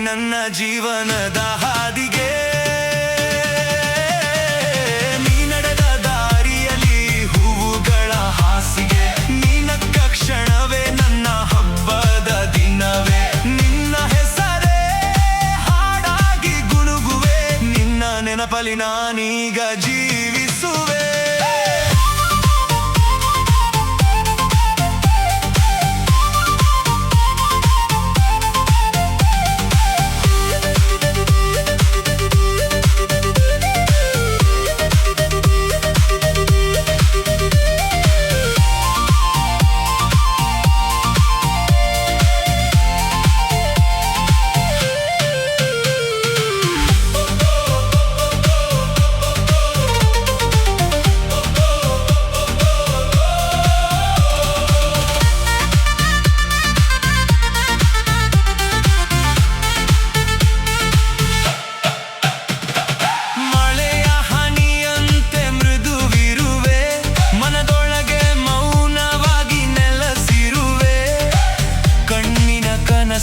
ನನ್ನ ಜೀವನದ ಹಾದಿಗೆ. ನೀ ನಡೆದ ದಾರಿಯಲ್ಲಿ ಹೂವುಗಳ ಹಾಸಿಗೆ, ನೀನಕ್ಕ ಕ್ಷಣವೇ ನನ್ನ ಹಬ್ಬದ ದಿನವೇ. ನಿನ್ನ ಹೆಸರೇ ಹಾಡಾಗಿ ಗುನುಗುವೆ, ನಿನ್ನ ನೆನಪಲಿ ನಾನೀಗ ಜೀವಿಸುವೆ.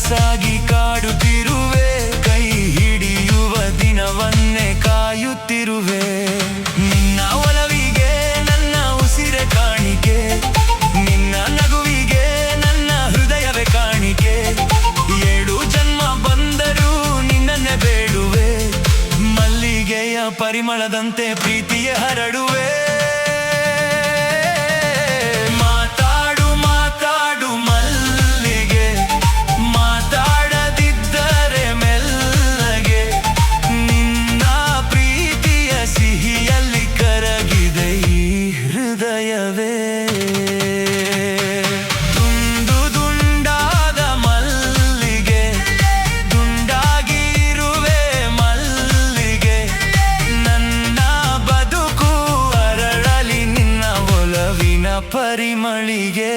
ಸಾಗಿ ಕಾಡುತ್ತಿರುವೆ, ಕೈ ಹಿಡಿಯುವ ದಿನವನ್ನೇ ಕಾಯುತ್ತಿರುವೆ. ನಿನ್ನ ಒಲವಿಗೆ ನನ್ನ ಉಸಿರೆ ಕಾಣಿಕೆ, ನಿನ್ನ ನಗುವಿಗೆ ನನ್ನ ಹೃದಯವೇ ಕಾಣಿಕೆ. 7 ಜನ್ಮ ಬಂದರೂ ನಿನ್ನನ್ನೇ ಬೇಡುವೆ, ಮಲ್ಲಿಗೆಯ ಪರಿಮಳದಂತೆ ಪ್ರೀತಿಯೇ ಹರಡುವೆ. ದುಂಡು ದುಂಡಾದ ಮಲ್ಲಿಗೆ, ದುಂಡಾಗಿರುವೆ ಮಲ್ಲಿಗೆ. ನನ್ನ ಬದುಕು ಅರಳಲಿ ನಿನ್ನ ಒಲವಿನ ಪರಿಮಳಿಗೆ.